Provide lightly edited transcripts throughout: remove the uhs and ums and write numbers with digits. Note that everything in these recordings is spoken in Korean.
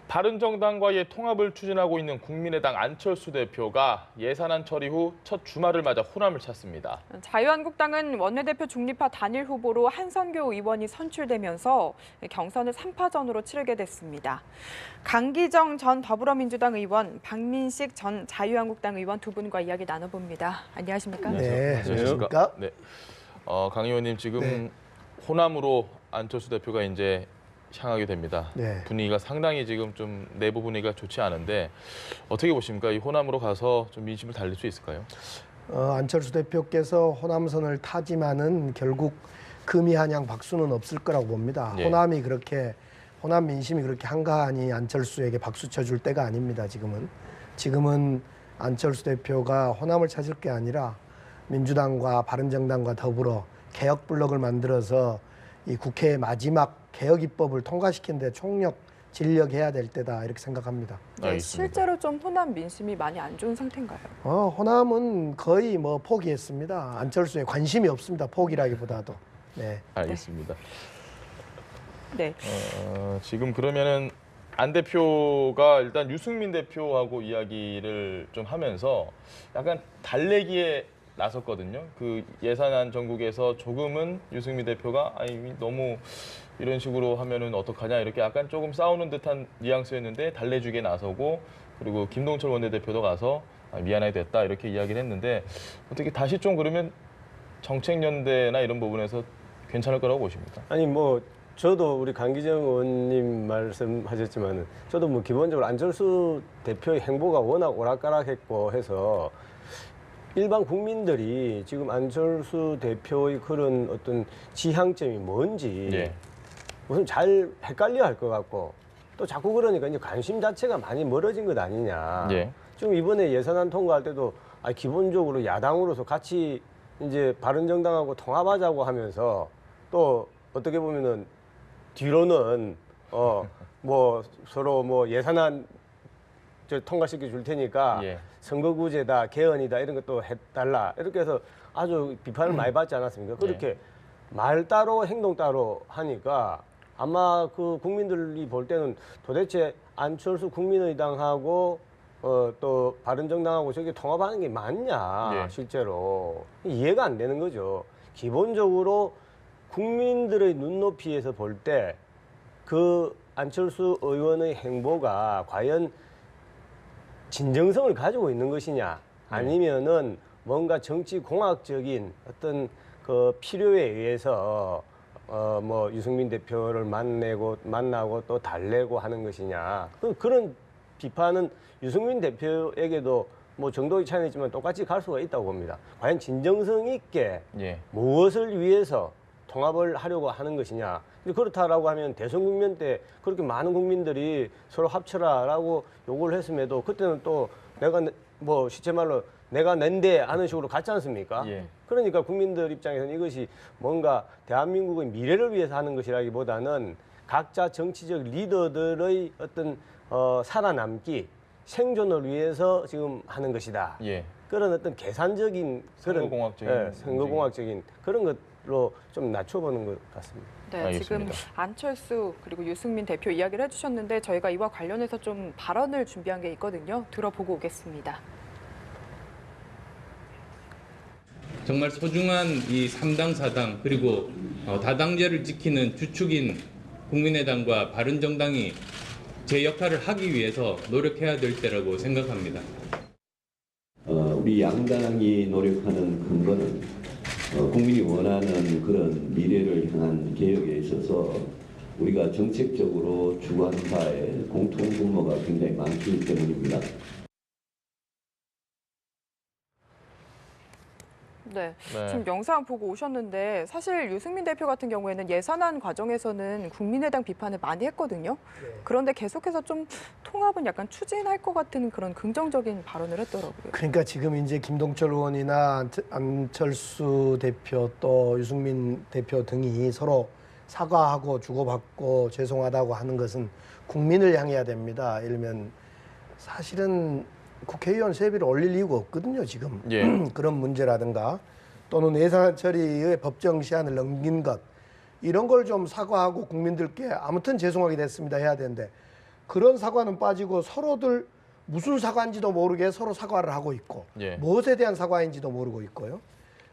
바른정당과의 통합을 추진하고 있는 국민의당 안철수 대표가 예산안 처리 후 첫 주말을 맞아 호남을 찾습니다. 자유한국당은 원내대표 중립파 단일 후보로 한선교 의원이 선출되면서 경선을 3파전으로 치르게 됐습니다. 강기정 전 더불어민주당 의원, 박민식 전 자유한국당 의원 두 분과 이야기 나눠봅니다. 안녕하십니까? 네, 안녕하십니까? 네. 강 의원님 지금 네. 호남으로 안철수 대표가 이제 향하게 됩니다. 네. 분위기가 상당히 지금 좀 내부 분위기가 좋지 않은데 어떻게 보십니까? 이 호남으로 가서 좀 민심을 달릴 수 있을까요? 안철수 대표께서 호남선을 타지만은 결국 금이 한양 박수는 없을 거라고 봅니다. 예. 호남 민심이 그렇게 한가하니 안철수에게 박수 쳐줄 때가 아닙니다. 지금은 안철수 대표가 호남을 찾을 게 아니라 민주당과 바른정당과 더불어 개혁 블록을 만들어서 이 국회의 마지막 개혁 입법을 통과시키는 데 총력 진력해야 될 때다 이렇게 생각합니다. 네, 실제로 좀 호남 민심이 많이 안 좋은 상태인가요? 호남은 거의 포기했습니다. 안철수에 관심이 없습니다. 포기라기보다도. 네. 알겠습니다. 네. 지금 그러면은 안 대표가 일단 유승민 대표하고 이야기를 좀 하면서 약간 달래기에 나섰거든요. 그 예산안 전국에서 조금은 유승민 대표가 아니 너무 이런 식으로 하면은 어떡하냐 이렇게 약간 조금 싸우는 듯한 뉘앙스였는데 달래주기에 나서고 그리고 김동철 원내대표도 가서 미안하게 됐다 이렇게 이야기를 했는데 어떻게 다시 좀 그러면 정책연대나 이런 부분에서 괜찮을 거라고 보십니까? 아니 저도 우리 강기정 의원님 말씀하셨지만은 저도 기본적으로 안철수 대표의 행보가 워낙 오락가락했고 해서 일반 국민들이 지금 안철수 대표의 그런 어떤 지향점이 뭔지 예. 우선 잘 헷갈려 할 것 같고 또 자꾸 그러니까 이제 관심 자체가 많이 멀어진 것 아니냐. 예. 지금 이번에 예산안 통과할 때도 기본적으로 야당으로서 같이 이제 바른정당하고 통합하자고 하면서 또 어떻게 보면은 뒤로는 서로 예산안 통과시켜 줄 테니까 예. 선거구제다, 개헌이다 이런 것도 해달라 이렇게 해서 아주 비판을 많이 받지 않았습니까? 그렇게 말 따로 행동 따로 하니까 아마 그 국민들이 볼 때는 도대체 안철수 국민의당하고 또 바른정당하고 저게 통합하는 게 맞냐 실제로 이해가 안 되는 거죠. 기본적으로 국민들의 눈높이에서 볼 때 그 안철수 의원의 행보가 과연 진정성을 가지고 있는 것이냐 아니면은 뭔가 정치 공학적인 어떤 그 필요에 의해서 유승민 대표를 만나고 또 달래고 하는 것이냐 그런 비판은 유승민 대표에게도 정도의 차이는 있지만 똑같이 갈 수가 있다고 봅니다. 과연 진정성 있게 무엇을 위해서 통합을 하려고 하는 것이냐. 그렇다라고 하면 대선 국면 때 그렇게 많은 국민들이 서로 합쳐라라고 요구를 했음에도 그때는 또 내가 시체 말로 내가 낸데 하는 식으로 갔지 않습니까? 그러니까 국민들 입장에서는 이것이 뭔가 대한민국의 미래를 위해서 하는 것이라기보다는 각자 정치적 리더들의 어떤 살아남기, 생존을 위해서 지금 하는 것이다. 그런 어떤 계산적인 선거공학적인 그런 것로 좀 낮춰보는 것 같습니다. 네, 알겠습니다. 지금 안철수 그리고 유승민 대표 이야기를 해주셨는데 저희가 이와 관련해서 좀 발언을 준비한 게 있거든요. 들어보고 오겠습니다. 정말 소중한 이 3당, 4당 그리고 다당제를 지키는 주축인 국민의당과 바른정당이 제 역할을 하기 위해서 노력해야 될 때라고 생각합니다. 우리 양당이 노력하는 근거는 국민이 원하는 그런 미래를 향한 개혁에 있어서 우리가 정책적으로 주관하는 바에 공통 분모가 굉장히 많기 때문입니다. 네, 지금 영상 보고 오셨는데 사실 유승민 대표 같은 경우에는 예산안 과정에서는 국민의당 비판을 많이 했거든요. 그런데 계속해서 좀 통합은 약간 추진할 것 같은 그런 긍정적인 발언을 했더라고요. 그러니까 지금 이제 김동철 의원이나 안철수 대표 또 유승민 대표 등이 서로 사과하고 주고받고 죄송하다고 하는 것은 국민을 향해야 됩니다. 예를 들면 사실은 국회의원 세비를 올릴 이유가 없거든요, 지금. 그런 문제라든가 또는 예산 처리의 법정 시한을 넘긴 것 이런 걸 좀 사과하고 국민들께 아무튼 죄송하게 됐습니다 해야 되는데 그런 사과는 빠지고 서로들 무슨 사과인지도 모르게 서로 사과를 하고 있고 예. 무엇에 대한 사과인지도 모르고 있고요.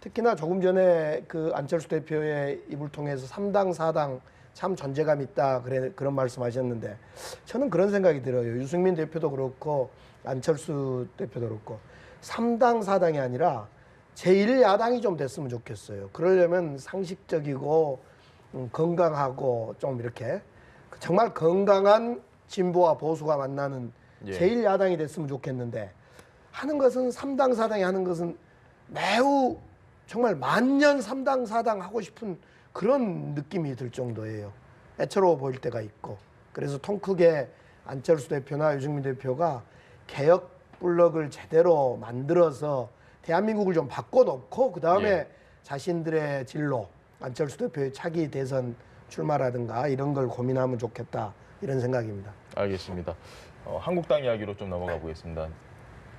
특히나 조금 전에 그 안철수 대표의 입을 통해서 3당 4당 참 존재감 있다 그런 말씀하셨는데 저는 그런 생각이 들어요. 유승민 대표도 그렇고 안철수 대표도 그렇고 3당 4당이 아니라 제1야당이 좀 됐으면 좋겠어요. 그러려면 상식적이고 건강하고 좀 이렇게 정말 건강한 진보와 보수가 만나는 예. 제1야당이 됐으면 좋겠는데 하는 것은 3당 4당이 하는 것은 매우 정말 만년 3당 4당 하고 싶은 그런 느낌이 들 정도예요. 애처로워 보일 때가 있고. 그래서 통 크게 안철수 대표나 유승민 대표가 개혁 블럭을 제대로 만들어서 대한민국을 좀 바꿔놓고 그다음에 예. 자신들의 진로, 안철수 대표의 차기 대선 출마라든가 이런 걸 고민하면 좋겠다 이런 생각입니다. 알겠습니다. 한국당 이야기로 좀 넘어가 보겠습니다.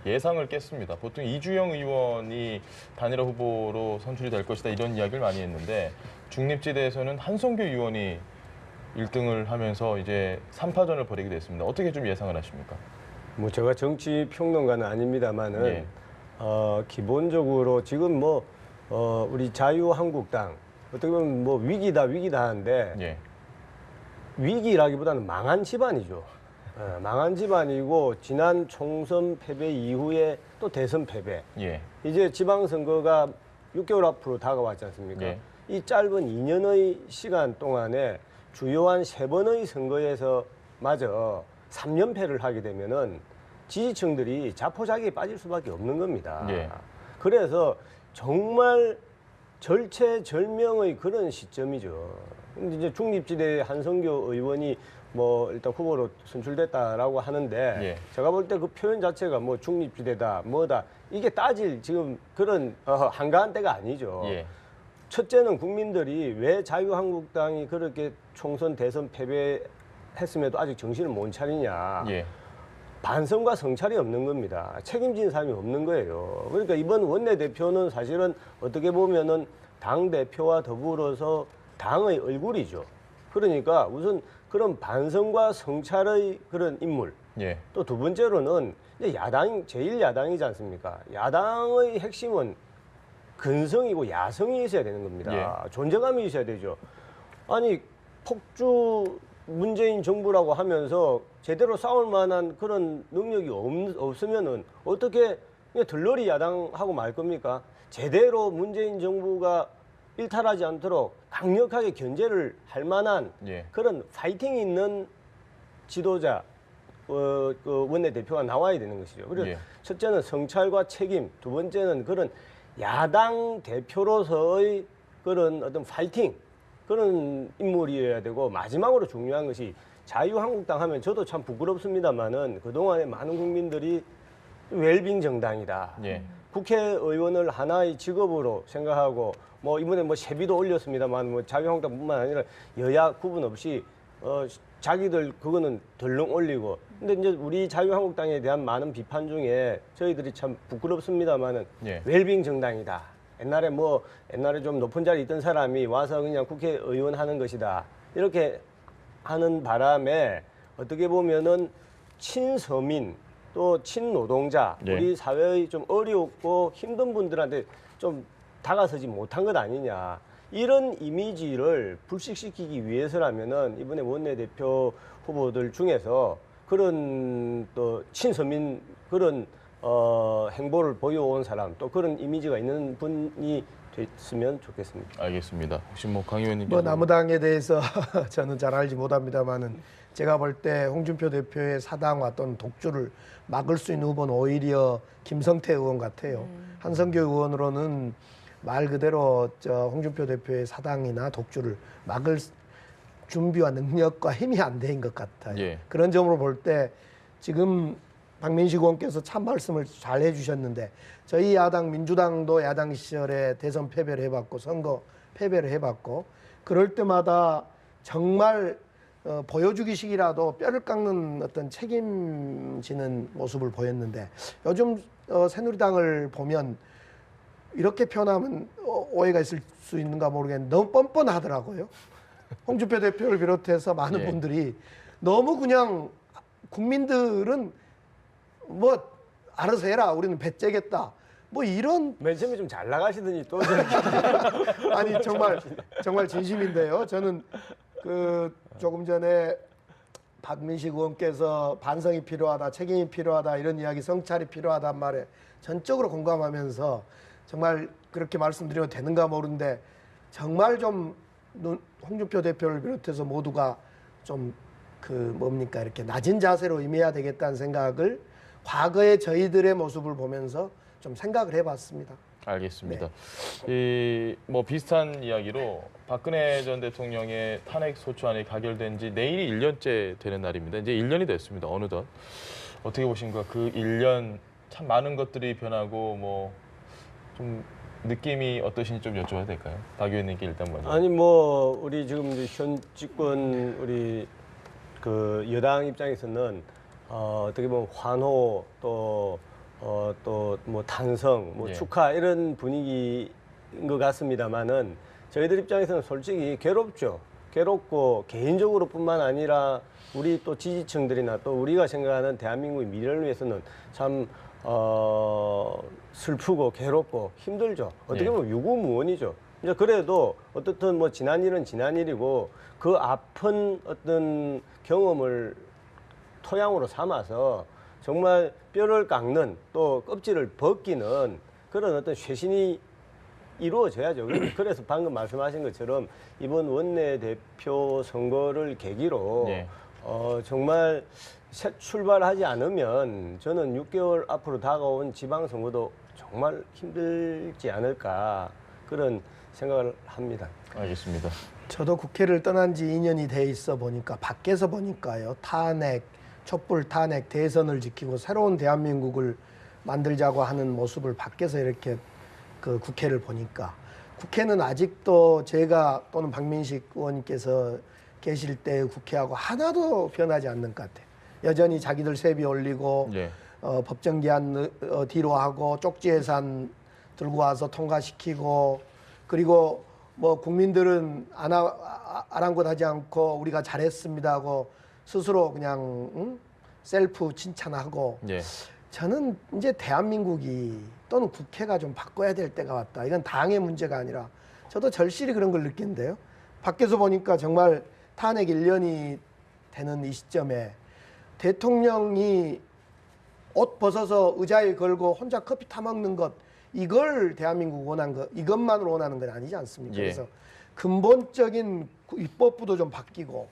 예상을 깼습니다. 보통 이주영 의원이 단일화 후보로 선출이 될 것이다 이런 이야기를 많이 했는데 중립지대에서는 한성규 의원이 1등을 하면서 이제 3파전을 벌이게 됐습니다. 어떻게 좀 예상을 하십니까? 뭐 제가 정치 평론가는 아닙니다만은 예. 기본적으로 지금 뭐 우리 자유한국당 어떻게 보면 뭐 위기다 하는데 예. 위기라기보다는 망한 집안이죠. 망한 집안이고 지난 총선 패배 이후에 또 대선 패배. 예. 이제 지방선거가 6개월 앞으로 다가왔지 않습니까? 예. 이 짧은 2년의 시간 동안에 주요한 3번의 선거에서 마저 3연패를 하게 되면은 지지층들이 자포자기에 빠질 수밖에 없는 겁니다. 예. 그래서 정말 절체절명의 그런 시점이죠. 근데 이제 중립지대 한성교 의원이 뭐 일단 후보로 선출됐다라고 하는데 예. 제가 볼 때 그 표현 자체가 뭐 중립지대다 뭐다 이게 따질 지금 그런 한가한 때가 아니죠. 예. 첫째는 국민들이 왜 자유한국당이 그렇게 총선 대선 패배했음에도 아직 정신을 못 차리냐. 예. 반성과 성찰이 없는 겁니다. 책임진 사람이 없는 거예요. 그러니까 이번 원내대표는 사실은 어떻게 보면은 당대표와 더불어서 당의 얼굴이죠. 그러니까 우선 그런 반성과 성찰의 그런 인물. 예. 또 두 번째로는 이제 제1야당이지 않습니까? 야당의 핵심은 근성이고 야성이 있어야 되는 겁니다. 존재감이 있어야 되죠. 아니, 폭주 문재인 정부라고 하면서 제대로 싸울 만한 그런 능력이 없으면은 어떻게 그냥 들러리 야당하고 말 겁니까? 제대로 문재인 정부가 일탈하지 않도록 강력하게 견제를 할 만한 예. 그런 파이팅 있는 지도자, 그 원내대표가 나와야 되는 것이죠. 그리고 예. 첫째는 성찰과 책임, 두 번째는 그런 야당 대표로서의 그런 어떤 파이팅, 그런 인물이어야 되고, 마지막으로 중요한 것이 자유한국당 하면 저도 참 부끄럽습니다만은 그동안에 많은 국민들이 웰빙 정당이다. 예. 국회의원을 하나의 직업으로 생각하고 뭐 이번에 뭐 세비도 올렸습니다만 뭐 자유한국당뿐만 아니라 여야 구분 없이 자기들 그거는 덜렁 올리고 근데 이제 우리 자유한국당에 대한 많은 비판 중에 저희들이 참 부끄럽습니다만은 예. 웰빙 정당이다. 옛날에 좀 높은 자리에 있던 사람이 와서 그냥 국회의원 하는 것이다. 이렇게 하는 바람에 어떻게 보면은 친서민 또 친노동자 예. 우리 사회의 좀 어렵고 힘든 분들한테 좀 다가서지 못한 것 아니냐. 이런 이미지를 불식시키기 위해서라면은 이번에 원내대표 후보들 중에서 그런 또 친서민 그런 행보를 보여온 사람 또 그런 이미지가 있는 분이 됐으면 좋겠습니다. 알겠습니다. 혹시 뭐 강 의원님 뭐 남우당에 대해서 저는 잘 알지 못합니다만은 제가 볼 때 홍준표 대표의 사당화 또는 독주를 막을 수 있는 후보는 오히려 김성태 의원 같아요. 한성규 의원으로는 말 그대로 홍준표 대표의 사당이나 독주를 막을 준비와 능력과 힘이 안 된 것 같아요. 예. 그런 점으로 볼 때 지금 박민식 의원께서 참 말씀을 잘 해주셨는데 저희 야당 민주당도 야당 시절에 대선 패배를 해봤고 선거 패배를 해봤고 그럴 때마다 정말 보여주기식이라도 뼈를 깎는 어떤 책임지는 모습을 보였는데 요즘 새누리당을 보면 이렇게 표현하면 오해가 있을 수 있는가 모르겠는데 너무 뻔뻔하더라고요. 홍준표 대표를 비롯해서 많은 예. 분들이 너무 그냥 국민들은 뭐 알아서 해라. 우리는 배째겠다. 뭐 이런 맨 처음에 좀 잘 나가시더니 또 아니 정말 진심인데요. 저는 그 조금 전에 박민식 의원께서 반성이 필요하다, 책임이 필요하다 이런 이야기, 성찰이 필요하단 말에 전적으로 공감하면서 정말 그렇게 말씀드려도 되는가 모르는데 정말 좀 홍준표 대표를 비롯해서 모두가 좀 그 뭡니까 이렇게 낮은 자세로 임해야 되겠다는 생각을 과거의 저희들의 모습을 보면서 좀 생각을 해봤습니다. 알겠습니다. 이 뭐 비슷한 이야기로 박근혜 전 대통령의 탄핵 소추안이 가결된 지 내일이 1년째 되는 날입니다. 이제 1년이 됐습니다. 어느덧. 어떻게 보십니까? 그 1년 참 많은 것들이 변하고 뭐 좀 느낌이 어떠신지 좀 여쭤봐도 될까요? 박 의원님께 일단 먼저. 아니 뭐 우리 지금 이제 현 집권 우리 그 여당 입장에서는 어떻게 보면 환호 또 뭐 탄성, 뭐 예. 축하 이런 분위기인 것 같습니다만은 저희들 입장에서는 솔직히 괴롭죠. 괴롭고 개인적으로뿐만 아니라 우리 또 지지층들이나 또 우리가 생각하는 대한민국의 미래를 위해서는 참 슬프고 괴롭고 힘들죠. 어떻게 보면 유구무원이죠. 이제 그래도 어떻든 뭐 지난 일은 지난 일이고 그 아픈 어떤 경험을 토양으로 삼아서 정말 뼈를 깎는 또 껍질을 벗기는 그런 어떤 쇄신이 이루어져야죠. 그래서 방금 말씀하신 것처럼 이번 원내대표 선거를 계기로 예. 정말 새 출발하지 않으면 저는 6개월 앞으로 다가온 지방선거도 정말 힘들지 않을까 그런 생각을 합니다. 알겠습니다. 저도 국회를 떠난 지 2년이 돼 있어 보니까 밖에서 보니까요. 탄핵, 촛불 탄핵, 대선을 지키고 새로운 대한민국을 만들자고 하는 모습을 밖에서 이렇게 그 국회를 보니까 국회는 아직도 제가 또는 박민식 의원님께서 계실 때의 국회하고 하나도 변하지 않는 것 같아요. 여전히 자기들 세비 올리고 예. 법정 기한 뒤로 하고 쪽지 예산 들고 와서 통과시키고 그리고 뭐 국민들은 아랑곳하지 않고 우리가 잘했습니다 하고 스스로 그냥 셀프 칭찬하고 예. 저는 이제 대한민국이 또는 국회가 좀 바꿔야 될 때가 왔다. 이건 당의 문제가 아니라 저도 절실히 그런 걸 느끼는데요. 밖에서 보니까 정말 탄핵 1년이 되는 이 시점에 대통령이 옷 벗어서 의자에 걸고 혼자 커피 타먹는 것 이걸 대한민국 원한 것 이것만으로 원하는 건 아니지 않습니까? 예. 그래서 근본적인 입법부도 좀 바뀌고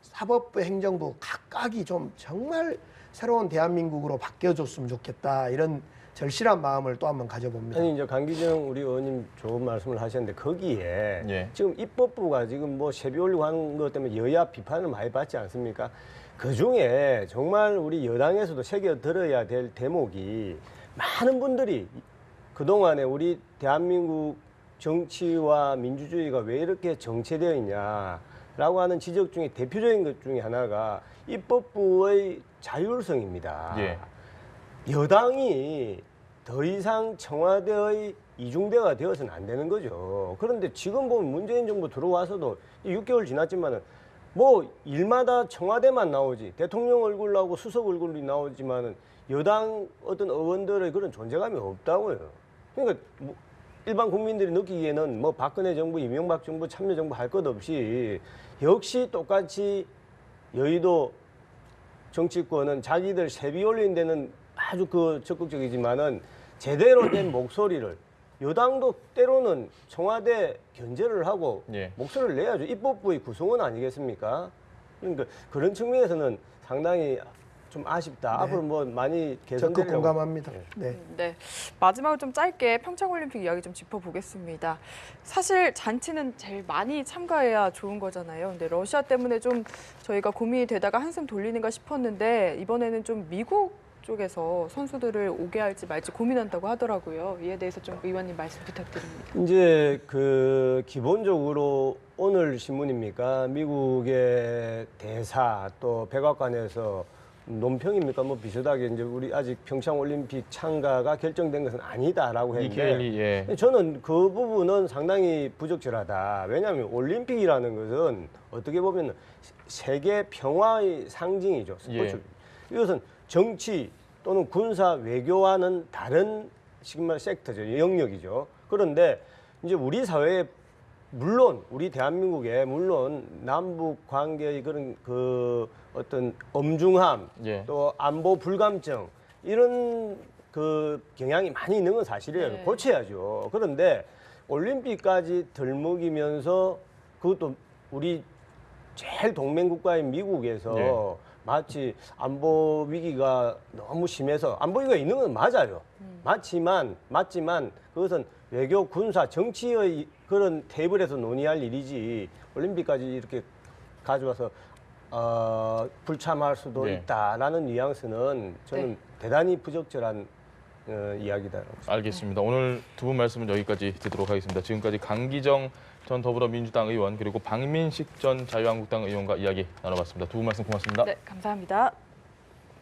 사법부 행정부 각각이 좀 정말 새로운 대한민국으로 바뀌어줬으면 좋겠다 이런 절실한 마음을 또 한번 가져봅니다. 아니 이제 강기정 우리 의원님 좋은 말씀을 하셨는데 거기에 예. 지금 입법부가 지금 뭐 세비 올리고 하는 것 때문에 여야 비판을 많이 받지 않습니까? 그 중에 정말 우리 여당에서도 새겨 들어야 될 대목이 많은 분들이 그동안에 우리 대한민국 정치와 민주주의가 왜 이렇게 정체되어 있냐라고 하는 지적 중에 대표적인 것 중에 하나가 입법부의 자율성입니다. 예. 여당이 더 이상 청와대의 이중대가 되어서는 안 되는 거죠. 그런데 지금 보면 문재인 정부 들어와서도 6개월 지났지만은 뭐 일마다 청와대만 나오지 대통령 얼굴 나오고 수석 얼굴이 나오지만은 여당 어떤 의원들의 그런 존재감이 없다고요. 그러니까 뭐 일반 국민들이 느끼기에는 뭐 박근혜 정부, 이명박 정부, 참여정부 할 것 없이 역시 똑같이 여의도 정치권은 자기들 세비 올린 데는 아주 그 적극적이지만은 제대로 된 목소리를 여당도 때로는 청와대 견제를 하고 예. 목소리를 내야죠. 입법부의 구성원 아니겠습니까? 그러니까 그런 측면에서는 상당히 좀 아쉽다. 네. 앞으로 뭐 많이 적극 개선되려고. 공감합니다. 네. 네, 마지막으로 좀 짧게 평창올림픽 이야기 좀 짚어보겠습니다. 사실 잔치는 제일 많이 참가해야 좋은 거잖아요. 근데 러시아 때문에 좀 저희가 고민이 되다가 한숨 돌리는가 싶었는데 이번에는 좀 미국 쪽에서 선수들을 오게 할지 말지 고민한다고 하더라고요. 이에 대해서 좀 의원님 말씀 부탁드립니다. 이제 그 기본적으로 오늘 신문입니까? 미국의 대사 또 백악관에서 논평입니까? 뭐 비슷하게 이제 우리 아직 평창 올림픽 참가가 결정된 것은 아니다라고 했는데 니케일리, 예. 저는 그 부분은 상당히 부적절하다. 왜냐하면 올림픽이라는 것은 어떻게 보면 세계 평화의 상징이죠. 스포츠. 예. 이것은 정치 또는 군사 외교와는 다른 정말 섹터죠. 영역이죠. 그런데 이제 우리 사회에 물론 우리 대한민국에 물론 남북 관계의 그런 그 어떤 엄중함 예. 또 안보 불감증 이런 그 경향이 많이 있는 건 사실이에요. 네. 고쳐야죠. 그런데 올림픽까지 덜먹이면서 그것도 우리 제일 동맹국가인 미국에서 예. 마치 안보 위기가 너무 심해서 안보 위기가 있는 건 맞아요. 맞지만 그것은 외교, 군사, 정치의 그런 테이블에서 논의할 일이지 올림픽까지 이렇게 가져와서 불참할 수도 네. 있다라는 뉘앙스는 저는 네. 대단히 부적절한 이야기다. 알겠습니다. 오늘 두 분 말씀은 여기까지 듣도록 하겠습니다. 지금까지 강기정 전 더불어민주당 의원 그리고 박민식 전 자유한국당 의원과 이야기 나눠봤습니다. 두 분 말씀 고맙습니다. 네, 감사합니다.